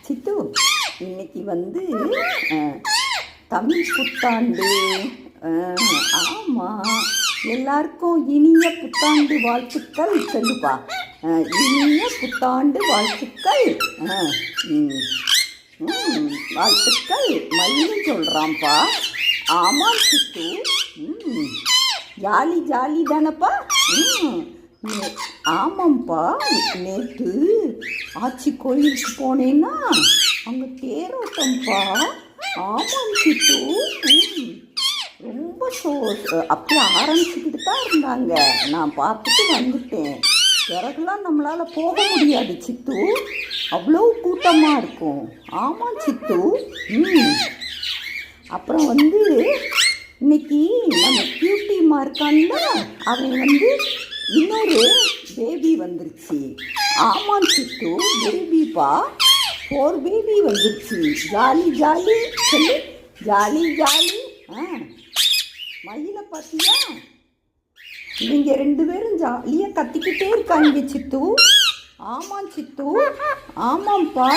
சித்து, இன்னைக்கு தமிழ் புத்தாண்டு. ஆமாம், எல்லாருக்கும் இனிய புத்தாண்டு வாழ்த்துக்கள் சொல்லுப்பா. இனிய புத்தாண்டு வாழ்த்துக்கள். வாழ்த்துக்கள் மயிலும் சொல்கிறான்ப்பா. ஆமாம் சித்து, ஜாலி ஜாலி தானப்பா. ஆமாம்ப்பா, நேற்று ஆச்சி கோயிலுக்கு போனேன்னா அங்கே தேரோட்டம்ப்பா. ஆமாம் சித்து, ரொம்ப அப்படியே ஆரம்பிச்சுக்கிட்டு தான் இருந்தாங்க. நான் பார்த்துட்டு வந்துட்டேன். பிறகுலாம் நம்மளால் போக முடியாது சித்து, அவ்வளோ கூட்டமாக இருக்கும். ஆமாம் சித்து. அப்புறம் இன்னைக்கு நம்ம கியூட்டிமா இருக்கான்ல, அவன் இன்னொரு பேபி வந்துருச்சு. ஆமாம் சித்து, பேபிப்பா, 4 பேபி வந்துருச்சு. ஜாலி ஜாலி சொல்லி, ஜாலி ஜாலி. மயிலை பார்த்தியா? இவங்க 2 பேரும் ஜாலியாக கத்திக்கிட்டே இருக்காங்க சித்து. ஆமாம் சித்து, ஆமாம்ப்பா.